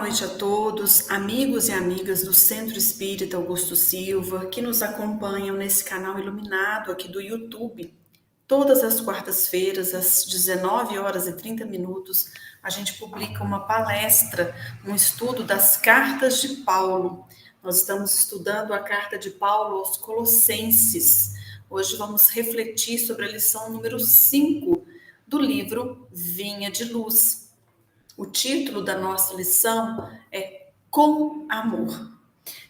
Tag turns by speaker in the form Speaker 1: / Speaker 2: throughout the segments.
Speaker 1: noite a todos, amigos e amigas do Centro Espírita Augusto Silva, que nos acompanham nesse canal iluminado aqui do YouTube. Todas as quartas-feiras, às 19 horas e 30 minutos, a gente publica uma palestra, um estudo das cartas de Paulo. Nós estamos estudando a carta de Paulo aos Colossenses. Hoje vamos refletir sobre a lição número 5 do livro Vinha de Luz. O título da nossa lição é Com Amor.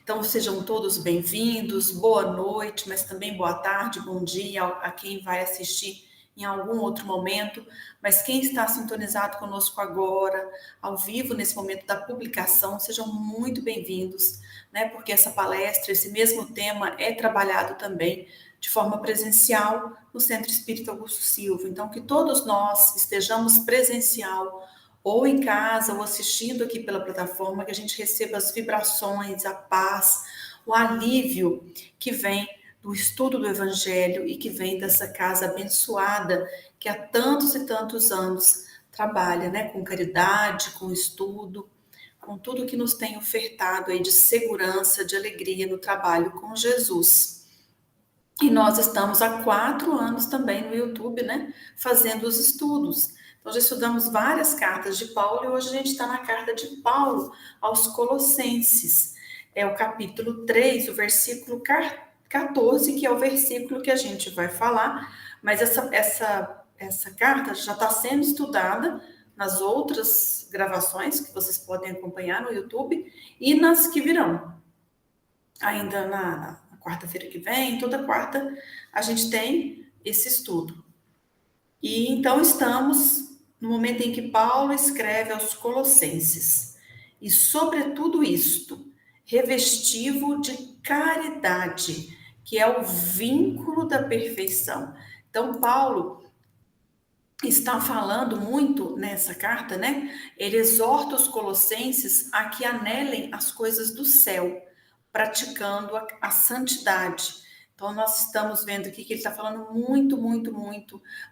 Speaker 1: Então, sejam todos bem-vindos, boa noite, mas também boa tarde, bom dia a quem vai assistir em algum outro momento. Mas quem está sintonizado conosco agora, ao vivo, nesse momento da publicação, sejam muito bem-vindos, né? Porque essa palestra, esse mesmo tema é trabalhado também de forma presencial no Centro Espírita Augusto Silva. Então, que todos nós estejamos presencial, ou em casa, ou assistindo aqui pela plataforma, que a gente receba as vibrações, a paz, o alívio que vem do estudo do Evangelho e que vem dessa casa abençoada que há tantos e tantos anos trabalha, né, com caridade, com estudo, com tudo que nos tem ofertado aí de segurança, de alegria no trabalho com Jesus. E nós estamos há 4 anos também no YouTube, né, fazendo os estudos. Então, já estudamos várias cartas de Paulo e hoje a gente está na carta de Paulo aos Colossenses. É o capítulo 3, o versículo 14, que é o versículo que a gente vai falar, mas essa carta já está sendo estudada nas outras gravações que vocês podem acompanhar no YouTube e nas que virão. Ainda na quarta-feira que vem, toda quarta, a gente tem esse estudo. E então estamos no momento em que Paulo escreve aos Colossenses. E sobre tudo isto, revestivo de caridade, que é o vínculo da perfeição. Então, Paulo está falando muito nessa carta, né? Ele exorta os colossenses a que anelem as coisas do céu, praticando a santidade. Então, nós estamos vendo aqui que ele está falando muito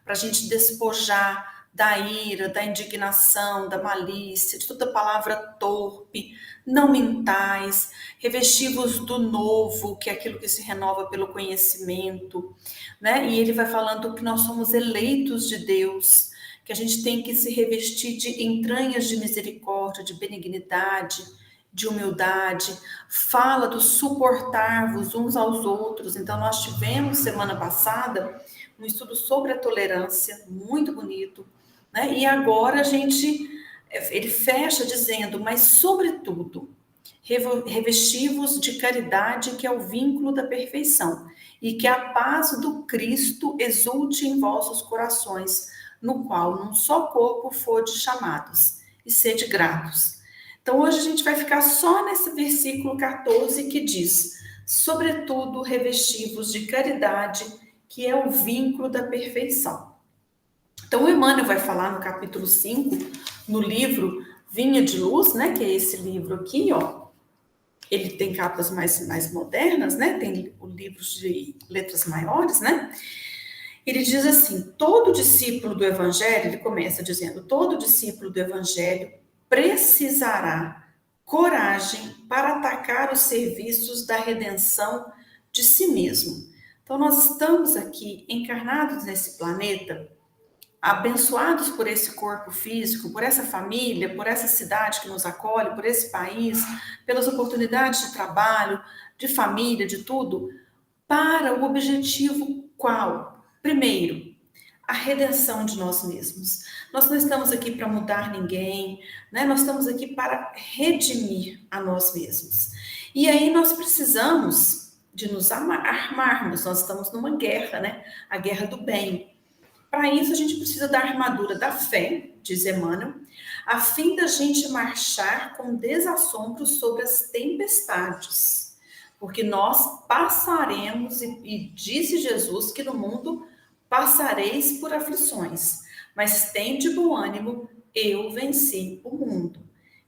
Speaker 1: para a gente despojar da ira, da indignação, da malícia, de toda palavra torpe, não mentais, revestivos do novo, que é aquilo que se renova pelo conhecimento, né? E ele vai falando que nós somos eleitos de Deus, que a gente tem que se revestir de entranhas de misericórdia, de benignidade, de humildade, fala do suportar-vos uns aos outros. Então, nós tivemos semana passada um estudo sobre a tolerância, muito bonito, né? E agora ele fecha dizendo, mas sobretudo, revestivos de caridade, que é o vínculo da perfeição, e que a paz do Cristo exulte em vossos corações, no qual num só corpo fodes chamados, e sede gratos. Então, hoje a gente vai ficar só nesse versículo 14 que diz, sobretudo revestivos de caridade, que é o vínculo da perfeição. Então, o Emmanuel vai falar no capítulo 5, no livro Vinha de Luz, né, que é esse livro aqui, ó. Ele tem capas mais modernas, né, tem livros de letras maiores, né. Ele diz assim, todo discípulo do Evangelho, ele começa dizendo, todo discípulo do Evangelho precisará coragem para atacar os serviços da redenção de si mesmo. Então, nós estamos aqui encarnados nesse planeta, abençoados por esse corpo físico, por essa família, por essa cidade que nos acolhe, por esse país, pelas oportunidades de trabalho, de família, de tudo, para o objetivo qual? Primeiro, a redenção de nós mesmos. Nós não estamos aqui para mudar ninguém, né? Nós estamos aqui para redimir a nós mesmos. E aí nós precisamos de nos armarmos, nós estamos numa guerra, né? A guerra do bem. Para isso a gente precisa da armadura da fé, diz Emmanuel, a fim da gente marchar com desassombro sobre as tempestades. Porque nós passaremos, e disse Jesus que no mundo passareis por aflições, mas tende bom ânimo, eu venci o mundo.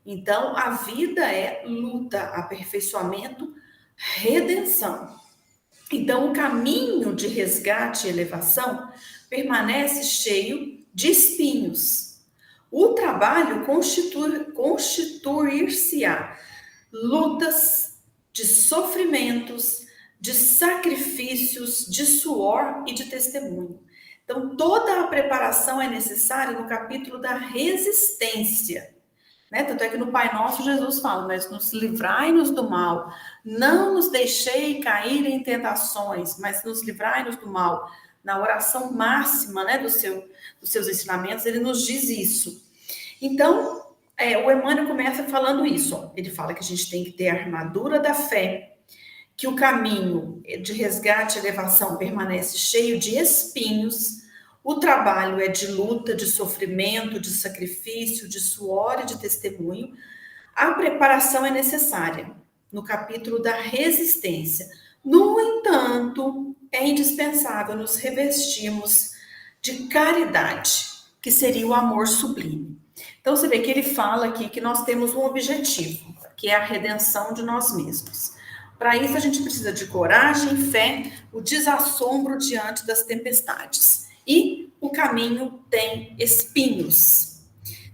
Speaker 1: Então, a vida é luta, aperfeiçoamento, redenção. Então, o caminho de resgate e elevação permanece cheio de espinhos. O trabalho constituir-se-á lutas, de sofrimentos, de sacrifícios, de suor e de testemunho. Então, toda a preparação é necessária no capítulo da resistência, né? Tanto é que no Pai Nosso Jesus fala, mas nos livrai-nos do mal, não nos deixei cair em tentações, mas nos livrai-nos do mal. Na oração máxima, né, dos seus ensinamentos, ele nos diz isso. Então, o Emmanuel começa falando isso. Ó. Ele fala que a gente tem que ter a armadura da fé, que o caminho de resgate e elevação permanece cheio de espinhos, o trabalho é de luta, de sofrimento, de sacrifício, de suor e de testemunho. A preparação é necessária, no capítulo da resistência. No entanto, é indispensável nos revestirmos de caridade, que seria o amor sublime. Então, você vê que ele fala aqui que nós temos um objetivo, que é a redenção de nós mesmos. Para isso, a gente precisa de coragem, fé, o desassombro diante das tempestades. E o caminho tem espinhos.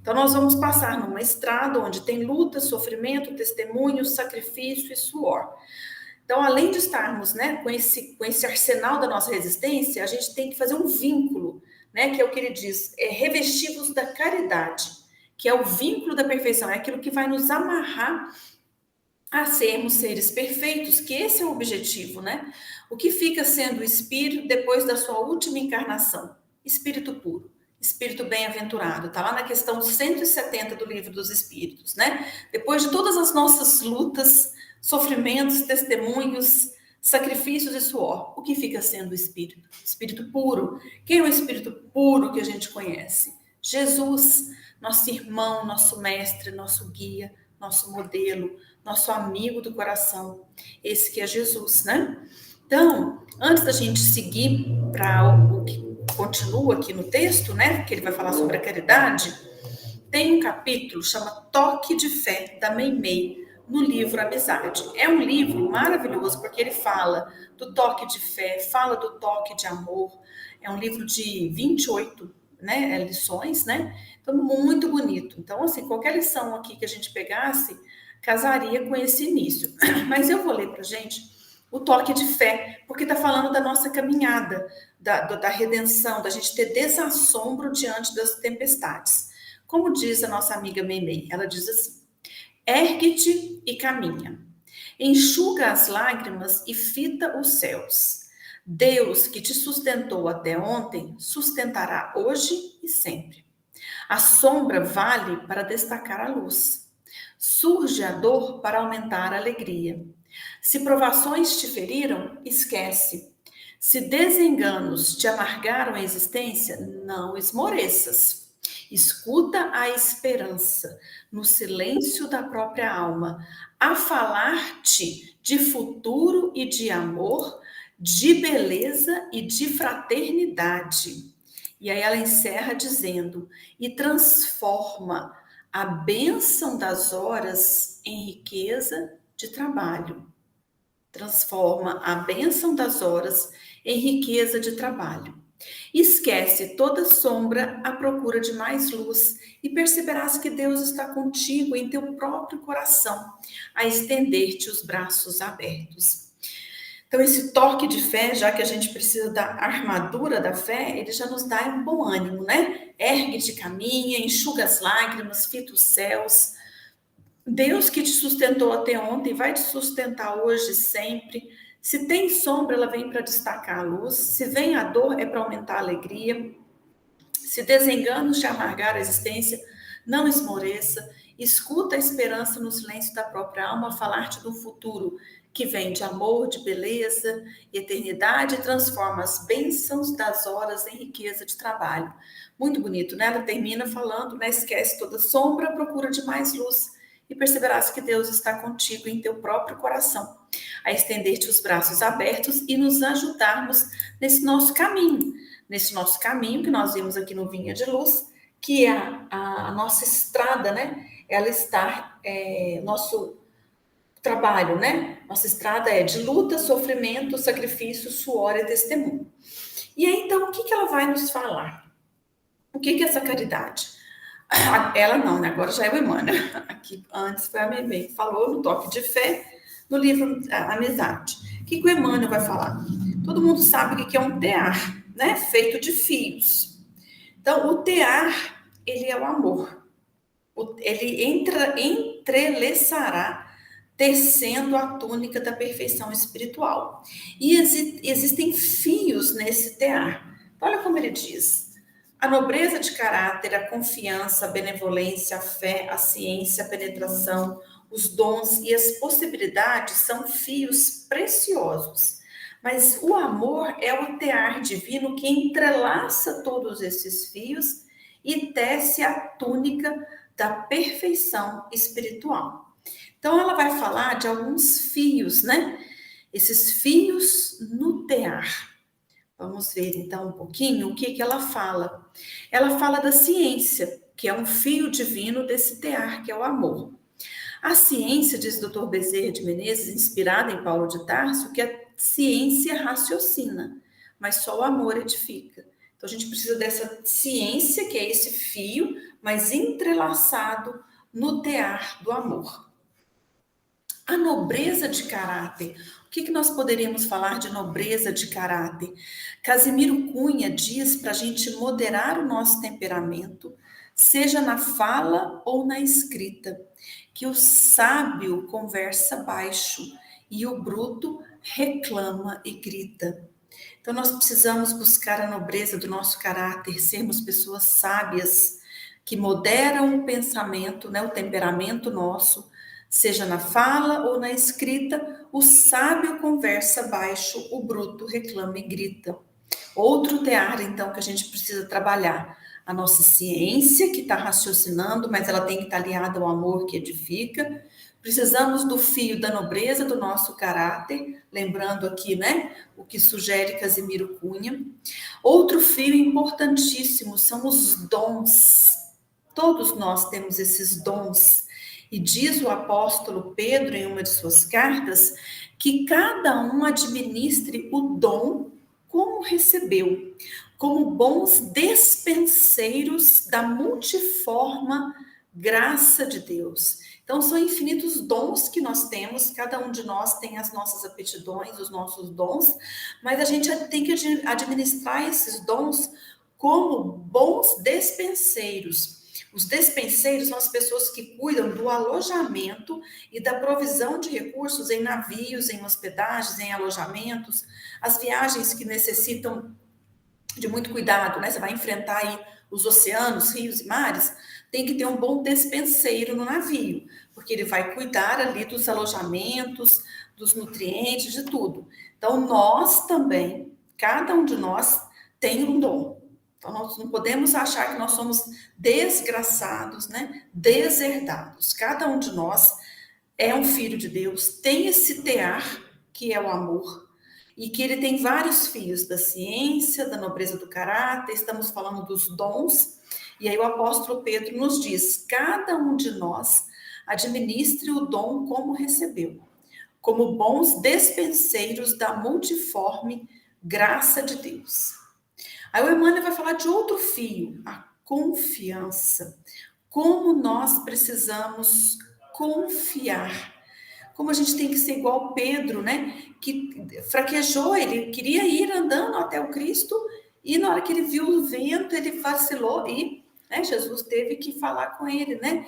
Speaker 1: Então, nós vamos passar numa estrada onde tem luta, sofrimento, testemunho, sacrifício e suor. Então, além de estarmos, né, com esse arsenal da nossa resistência, a gente tem que fazer um vínculo, né, que é o que ele diz, revestivos da caridade, que é o vínculo da perfeição, é aquilo que vai nos amarrar a sermos seres perfeitos, que esse é o objetivo, né? O que fica sendo o espírito depois da sua última encarnação? Espírito puro, espírito bem-aventurado. Está lá na questão 170 do Livro dos Espíritos, né? Depois de todas as nossas lutas, sofrimentos, testemunhos, sacrifícios e suor, o que fica sendo o espírito? Espírito puro. Quem é o espírito puro que a gente conhece? Jesus, nosso irmão, nosso mestre, nosso guia, nosso modelo, nosso amigo do coração, esse que é Jesus, né? Então, antes da gente seguir para o que continua aqui no texto, né, que ele vai falar sobre a caridade, tem um capítulo chama Toque de Fé, da Meimei, no livro Amizade. É um livro maravilhoso, porque ele fala do toque de fé, fala do toque de amor, é um livro de 28, né, lições, né? Então, muito bonito. Então, assim, qualquer lição aqui que a gente pegasse, casaria com esse início. Mas eu vou ler para a gente o toque de fé, porque está falando da nossa caminhada, da redenção, da gente ter desassombro diante das tempestades. Como diz a nossa amiga Meimei, ela diz assim, ergue-te e caminha, enxuga as lágrimas e fita os céus. Deus que te sustentou até ontem, sustentará hoje e sempre. A sombra vale para destacar a luz. Surge a dor para aumentar a alegria. Se provações te feriram, esquece. Se desenganos te amargaram a existência, não esmoreças. Escuta a esperança no silêncio da própria alma, a falar-te de futuro e de amor, de beleza e de fraternidade. E aí ela encerra dizendo, e transforma a bênção das horas em riqueza de trabalho. Transforma a bênção das horas em riqueza de trabalho. Esquece toda sombra à procura de mais luz e perceberás que Deus está contigo em teu próprio coração, a estender-te os braços abertos. Então, esse toque de fé, já que a gente precisa da armadura da fé, ele já nos dá um bom ânimo, né? Ergue-te, caminha, enxuga as lágrimas, fita os céus. Deus que te sustentou até ontem vai te sustentar hoje e sempre. Se tem sombra, ela vem para destacar a luz. Se vem a dor, é para aumentar a alegria. Se desenganos te amargar a existência, não esmoreça. Escuta a esperança no silêncio da própria alma falar-te do futuro que vem de amor, de beleza e eternidade e transforma as bênçãos das horas em riqueza de trabalho. Muito bonito, né? Ela termina falando, né? Esquece toda sombra, procura de mais luz e perceberás que Deus está contigo em teu próprio coração, a estender-te os braços abertos e nos ajudarmos nesse nosso caminho que nós vimos aqui no Vinha de Luz, que é a nossa estrada, né? Ela está, nosso trabalho, né? Nossa estrada é de luta, sofrimento, sacrifício, suor e testemunho. E aí, então, o que ela vai nos falar? O que é essa caridade? Ela não, né? Agora já é o Emmanuel. Aqui antes foi a Bebê que falou no Toque de Fé, no livro Amizade. O que o Emmanuel vai falar? Todo mundo sabe o que é um tear, né? Feito de fios. Então, o tear, ele é o amor. Ele entrelaçará, tecendo a túnica da perfeição espiritual. E existem fios nesse tear. Olha como ele diz: a nobreza de caráter, a confiança, a benevolência, a fé, a ciência, a penetração, os dons e as possibilidades são fios preciosos. Mas o amor é o tear divino que entrelaça todos esses fios e tece a túnica da perfeição espiritual. Então, ela vai falar de alguns fios, né? Esses fios no tear. Vamos ver então um pouquinho o que ela fala. Ela fala da ciência, que é um fio divino desse tear, que é o amor. A ciência, diz o Dr. Bezerra de Menezes, inspirada em Paulo de Tarso, que a ciência raciocina, mas só o amor edifica. Então a gente precisa dessa ciência, que é esse fio, mas entrelaçado no tear do amor. A nobreza de caráter. O que nós poderíamos falar de nobreza de caráter? Casimiro Cunha diz para a gente moderar o nosso temperamento, seja na fala ou na escrita, que o sábio conversa baixo e o bruto reclama e grita. Então nós precisamos buscar a nobreza do nosso caráter, sermos pessoas sábias, que moderam o pensamento, né, o temperamento nosso, seja na fala ou na escrita. O sábio conversa baixo, o bruto reclama e grita. Outro tear, então, que a gente precisa trabalhar. A nossa ciência, que está raciocinando, mas ela tem que estar aliada ao amor que edifica. Precisamos do fio da nobreza do nosso caráter, lembrando aqui, né, o que sugere Casimiro Cunha. Outro fio importantíssimo são os dons. Todos nós temos esses dons. E diz o apóstolo Pedro em uma de suas cartas que cada um administre o dom como recebeu, como bons despenseiros da multiforme graça de Deus. Então, são infinitos dons que nós temos, cada um de nós tem as nossas aptidões, os nossos dons, mas a gente tem que administrar esses dons como bons despenseiros. Os despenseiros são as pessoas que cuidam do alojamento e da provisão de recursos em navios, em hospedagens, em alojamentos, as viagens que necessitam de muito cuidado, né? Você vai enfrentar aí os oceanos, rios e mares, tem que ter um bom despenseiro no navio, porque ele vai cuidar ali dos alojamentos, dos nutrientes, de tudo. Então, nós também, cada um de nós tem um dom. Então, nós não podemos achar que nós somos desgraçados, né? Deserdados. Cada um de nós é um filho de Deus, tem esse tear, que é o amor, e que ele tem vários fios da ciência, da nobreza do caráter, estamos falando dos dons, e aí o apóstolo Pedro nos diz: cada um de nós administre o dom como recebeu, como bons despenseiros da multiforme graça de Deus. Aí o Emmanuel vai falar de outro fio, a confiança. Como nós precisamos confiar. Como a gente tem que ser igual Pedro, né? Que fraquejou, ele queria ir andando até o Cristo e na hora que ele viu o vento, ele vacilou e, né, Jesus teve que falar com ele, né?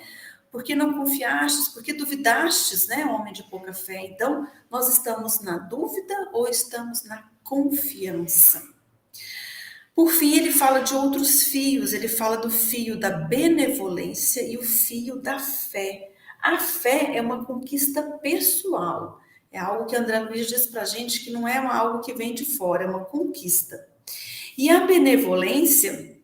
Speaker 1: Por que não confiastes? Por que duvidastes, né, homem de pouca fé? Então, nós estamos na dúvida ou estamos na confiança? Por fim, ele fala de outros fios, ele fala do fio da benevolência e o fio da fé. A fé é uma conquista pessoal, é algo que André Luiz diz para a gente que não é algo que vem de fora, é uma conquista. E a benevolência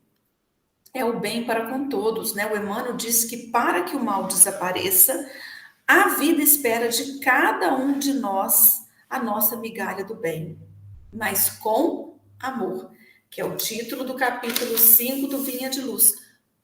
Speaker 1: é o bem para com todos, né? O Emmanuel diz que para que o mal desapareça, a vida espera de cada um de nós a nossa migalha do bem, mas com amor, que é o título do capítulo 5 do Vinha de Luz,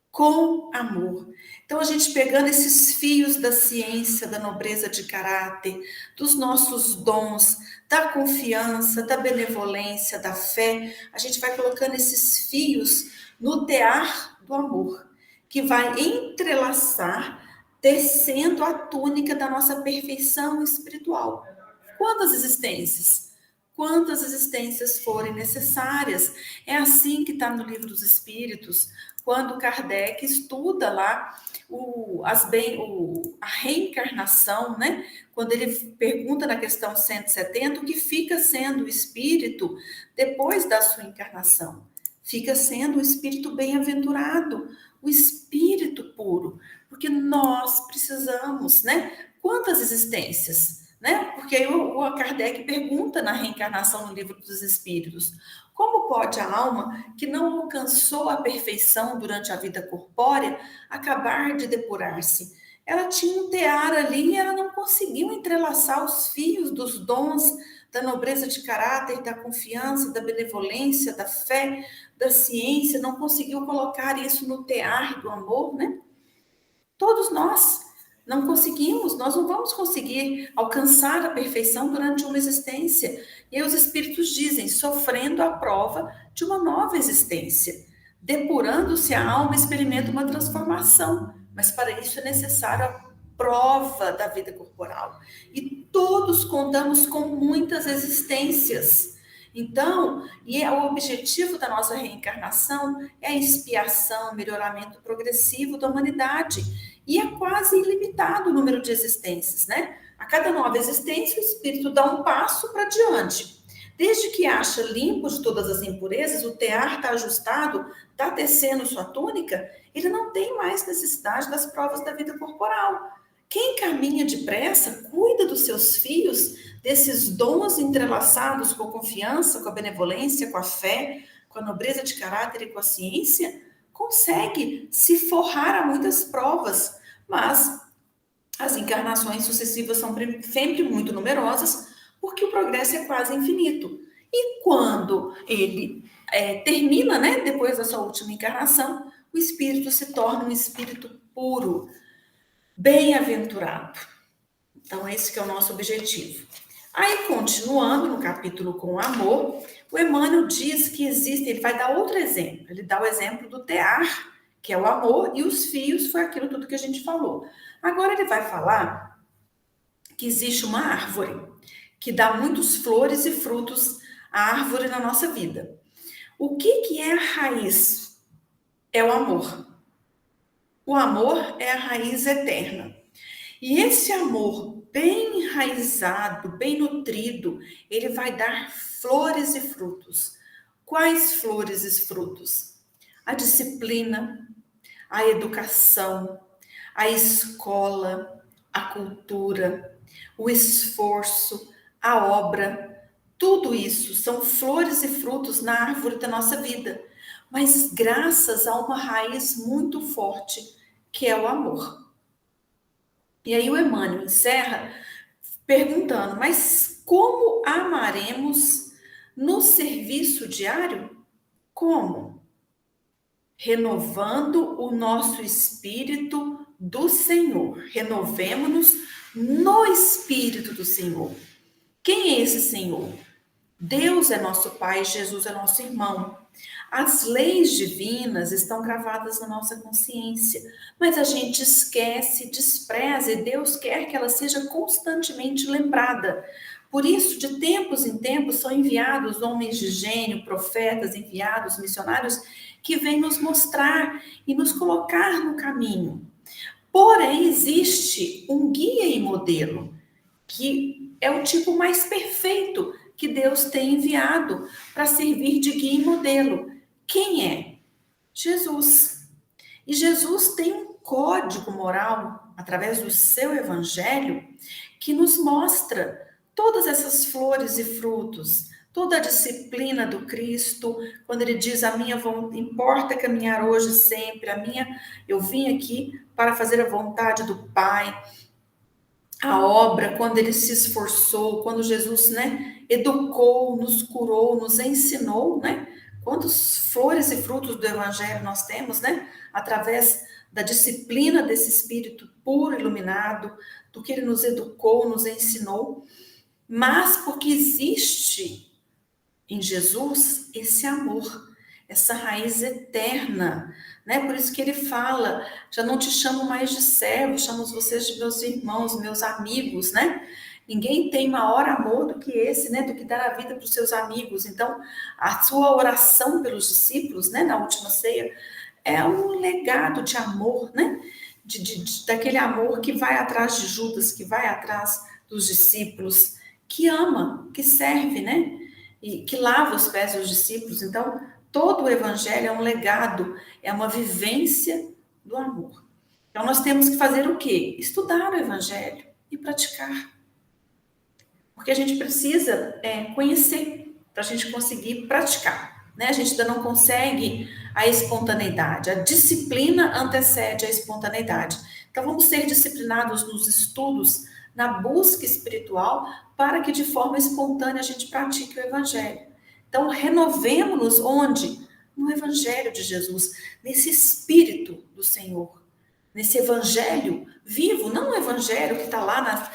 Speaker 1: com amor. Então, a gente pegando esses fios da ciência, da nobreza de caráter, dos nossos dons, da confiança, da benevolência, da fé, a gente vai colocando esses fios no tear do amor, que vai entrelaçar, tecendo a túnica da nossa perfeição espiritual. Quantas existências? Quantas existências forem necessárias. É assim que está no Livro dos Espíritos, quando Kardec estuda lá a reencarnação, né? Quando ele pergunta na questão 170 o que fica sendo o espírito depois da sua encarnação. Fica sendo o espírito bem-aventurado, o espírito puro, porque nós precisamos, né? Quantas existências? Né? Porque aí o Kardec pergunta na reencarnação no Livro dos Espíritos, como pode a alma que não alcançou a perfeição durante a vida corpórea acabar de depurar-se? Ela tinha um tear ali e ela não conseguiu entrelaçar os fios dos dons, da nobreza de caráter, da confiança, da benevolência, da fé, da ciência, não conseguiu colocar isso no tear do amor, né? Todos nós não conseguimos, nós não vamos conseguir alcançar a perfeição durante uma existência. E aí os espíritos dizem, sofrendo a prova de uma nova existência. Depurando-se a alma, experimenta uma transformação. Mas para isso é necessário a prova da vida corporal. E todos contamos com muitas existências. Então, o objetivo da nossa reencarnação é a expiação, melhoramento progressivo da humanidade. E é quase ilimitado o número de existências, né? A cada nova existência, o espírito dá um passo para diante. Desde que acha limpo de todas as impurezas, o tear está ajustado, está tecendo sua túnica, ele não tem mais necessidade das provas da vida corporal. Quem caminha depressa, cuida dos seus fios, desses dons entrelaçados com a confiança, com a benevolência, com a fé, com a nobreza de caráter e com a ciência, consegue se forrar a muitas provas, mas as encarnações sucessivas são sempre muito numerosas, porque o progresso é quase infinito. E quando ele termina, né, depois da sua última encarnação, o espírito se torna um espírito puro, bem-aventurado. Então, esse que é o nosso objetivo. Aí, continuando no capítulo com o amor, o Emmanuel diz que existe, ele vai dar outro exemplo. Ele dá o exemplo do tear, que é o amor, e os fios foi aquilo tudo que a gente falou. Agora ele vai falar que existe uma árvore que dá muitos flores e frutos, a árvore na nossa vida. O que é a raiz? É o amor. O amor é a raiz eterna. E esse amor bem enraizado, bem nutrido, ele vai dar flores e frutos. Quais flores e frutos? A disciplina, a educação, a escola, a cultura, o esforço, a obra. Tudo isso são flores e frutos na árvore da nossa vida, mas graças a uma raiz muito forte, que é o amor. E aí o Emmanuel encerra perguntando, mas como amaremos no serviço diário? Como? Renovando o nosso espírito do Senhor. Renovemo-nos no espírito do Senhor. Quem é esse Senhor? Deus é nosso Pai, Jesus é nosso irmão. As leis divinas estão gravadas na nossa consciência, mas a gente esquece, despreza e Deus quer que ela seja constantemente lembrada. Por isso, de tempos em tempos, são enviados homens de gênio, profetas, enviados, missionários, que vêm nos mostrar e nos colocar no caminho. Porém, existe um guia e modelo, que é o tipo mais perfeito que Deus tem enviado para servir de guia e modelo. Quem é? Jesus. E Jesus tem um código moral, através do seu evangelho, que nos mostra todas essas flores e frutos, toda a disciplina do Cristo, quando ele diz, a minha importa caminhar hoje e sempre, eu vim aqui para fazer a vontade do Pai. A obra, quando ele se esforçou, quando Jesus, né, educou, nos curou, nos ensinou, né? Quantas flores e frutos do evangelho nós temos, né? Através da disciplina desse espírito puro, iluminado, do que ele nos educou, nos ensinou, mas porque existe em Jesus esse amor, essa raiz eterna, né? Por isso que ele fala, já não te chamo mais de servo, chamo vocês de meus irmãos, meus amigos, né? Ninguém tem maior amor do que esse, né? Do que dar a vida para os seus amigos. Então, a sua oração pelos discípulos, né? Na última ceia, é um legado de amor, né? Daquele amor que vai atrás de Judas, que vai atrás dos discípulos, que ama, que serve, né? E que lava os pés dos discípulos. Então, todo o evangelho é um legado, é uma vivência do amor. Então, nós temos que fazer o quê? Estudar o evangelho e praticar. Porque a gente precisa conhecer para a gente conseguir praticar. Né? A gente ainda não consegue a espontaneidade. A disciplina antecede a espontaneidade. Então, vamos ser disciplinados nos estudos, na busca espiritual, para que de forma espontânea a gente pratique o evangelho. Então, renovemos-nos onde? No evangelho de Jesus, nesse espírito do Senhor, nesse evangelho vivo, não o evangelho que está lá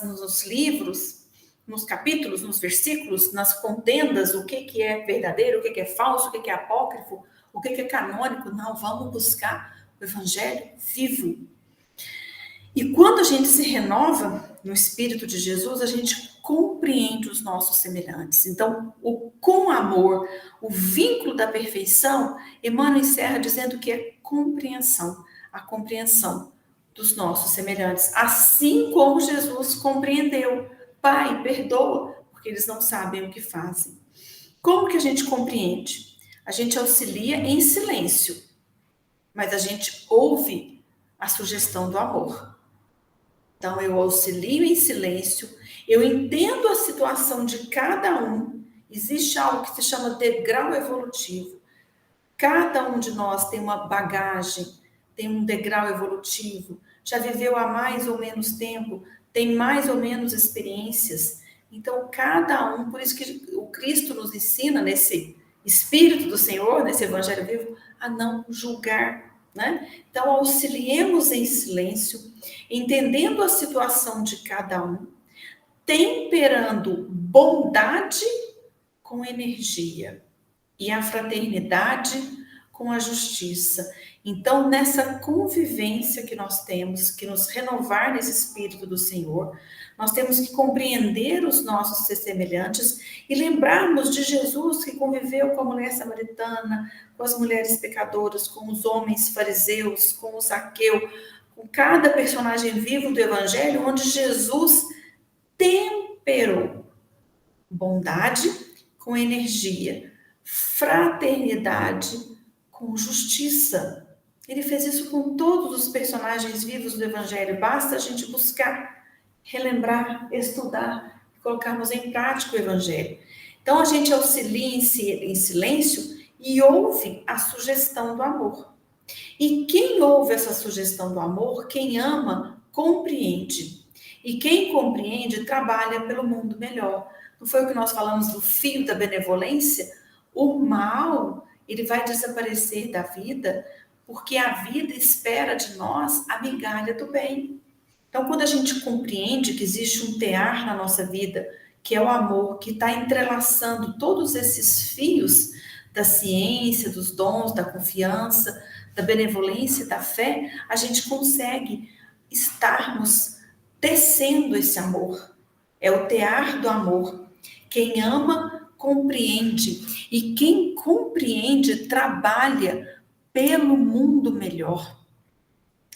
Speaker 1: nos livros, nos capítulos, nos versículos, nas contendas, o que é verdadeiro, o que é falso, o que é apócrifo, o que é canônico. Não, vamos buscar o evangelho vivo. E quando a gente se renova no Espírito de Jesus, a gente compreende os nossos semelhantes. Então, com amor, o vínculo da perfeição, Emmanuel encerra dizendo que é compreensão, a compreensão dos nossos semelhantes, assim como Jesus compreendeu. Pai, perdoa, porque eles não sabem o que fazem. Como que a gente compreende? A gente auxilia em silêncio, mas a gente ouve a sugestão do amor. Então, eu auxilio em silêncio, eu entendo a situação de cada um. Existe algo que se chama degrau evolutivo. Cada um de nós tem uma bagagem, tem um degrau evolutivo, já viveu há mais ou menos tempo, tem mais ou menos experiências. Então, cada um, por isso que o Cristo nos ensina, nesse Espírito do Senhor, nesse Evangelho vivo, a não julgar, né? Então, auxiliemos em silêncio, entendendo a situação de cada um, temperando bondade com energia e a fraternidade com a justiça. Então, nessa convivência que nós temos que nos renovar nesse Espírito do Senhor, nós temos que compreender os nossos semelhantes e lembrarmos de Jesus que conviveu com a mulher samaritana, com as mulheres pecadoras, com os homens fariseus, com o Zaqueu, com cada personagem vivo do Evangelho, onde Jesus temperou bondade com energia, fraternidade com justiça. Ele fez isso com todos os personagens vivos do Evangelho. Basta a gente buscar, relembrar, estudar, colocarmos em prática o Evangelho. Então, a gente auxilia em silêncio e ouve a sugestão do amor. E quem ouve essa sugestão do amor, quem ama, compreende. E quem compreende, trabalha pelo mundo melhor. Não foi o que nós falamos do fio da benevolência? O mal, ele vai desaparecer da vida, porque a vida espera de nós a migalha do bem. Então, quando a gente compreende que existe um tear na nossa vida, que é o amor, que está entrelaçando todos esses fios da ciência, dos dons, da confiança, da benevolência e da fé, a gente consegue estarmos tecendo esse amor. É o tear do amor. Quem ama, compreende. E quem compreende, trabalha pelo mundo melhor.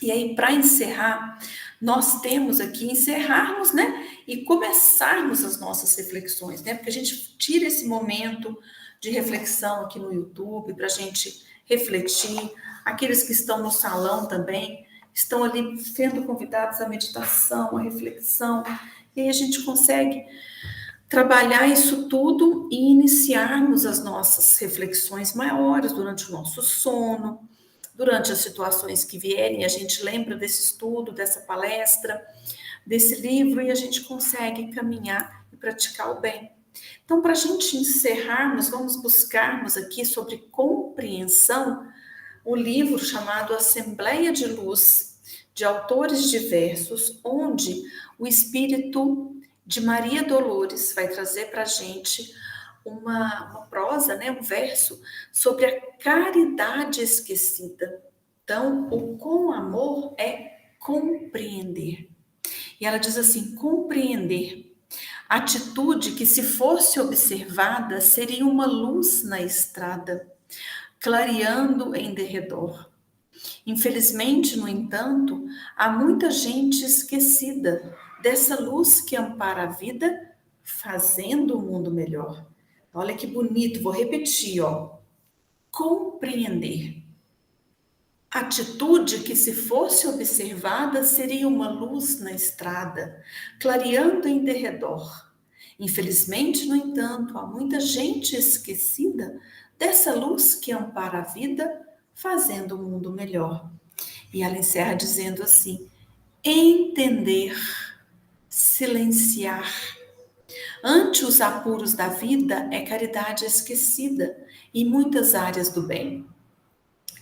Speaker 1: E aí, para encerrar, nós temos aqui encerrarmos, né? E começarmos as nossas reflexões, né? Porque a gente tira esse momento de reflexão aqui no YouTube para a gente refletir. Aqueles que estão no salão também estão ali sendo convidados à meditação, à reflexão. E aí a gente consegue trabalhar isso tudo e iniciarmos as nossas reflexões maiores durante o nosso sono, durante as situações que vierem, a gente lembra desse estudo, dessa palestra, desse livro, e a gente consegue caminhar e praticar o bem. Então, para a gente encerrarmos, vamos buscarmos aqui sobre compreensão o livro chamado Assembleia de Luz, de autores diversos, onde o espírito de Maria Dolores vai trazer para a gente uma prosa, né, um verso sobre a caridade esquecida. Então, o com amor é compreender. E ela diz assim: compreender. Atitude que, se fosse observada, seria uma luz na estrada, clareando em derredor. Infelizmente, no entanto, há muita gente esquecida dessa luz que ampara a vida, fazendo o mundo melhor. Olha que bonito, vou repetir, ó. Compreender. Atitude que, se fosse observada, seria uma luz na estrada, clareando em derredor. Infelizmente, no entanto, há muita gente esquecida dessa luz que ampara a vida, fazendo o mundo melhor. E ela encerra dizendo assim: entender, silenciar. Ante os apuros da vida é caridade esquecida em muitas áreas do bem.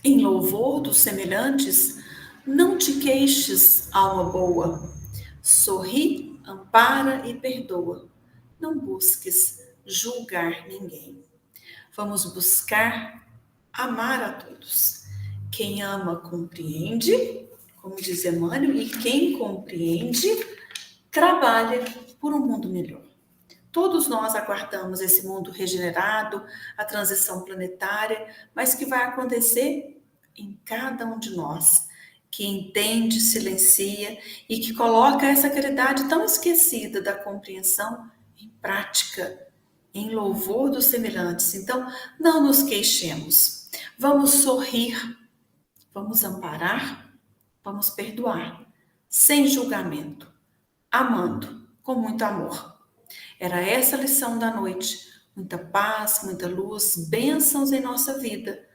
Speaker 1: Em louvor dos semelhantes, não te queixes, alma boa. Sorri, ampara e perdoa. Não busques julgar ninguém. Vamos buscar amar a todos. Quem ama, compreende, como diz Emmanuel, e quem compreende, trabalha por um mundo melhor. Todos nós aguardamos esse mundo regenerado, a transição planetária, mas que vai acontecer em cada um de nós, que entende, silencia e que coloca essa caridade tão esquecida da compreensão em prática, em louvor dos semelhantes. Então, não nos queixemos. Vamos sorrir, vamos amparar, vamos perdoar, sem julgamento, amando, com muito amor. Era essa a lição da noite. Muita paz, muita luz, bênçãos em nossa vida,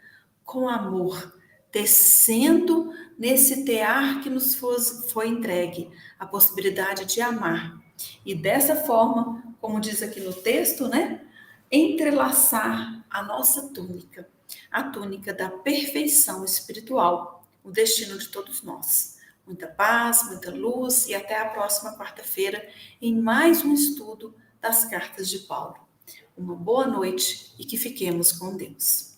Speaker 1: com amor, descendo nesse tear que nos foi entregue, a possibilidade de amar. E dessa forma, como diz aqui no texto, né? Entrelaçar a nossa túnica, a túnica da perfeição espiritual, o destino de todos nós. Muita paz, muita luz e até a próxima quarta-feira em mais um estudo das cartas de Paulo. Uma boa noite e que fiquemos com Deus.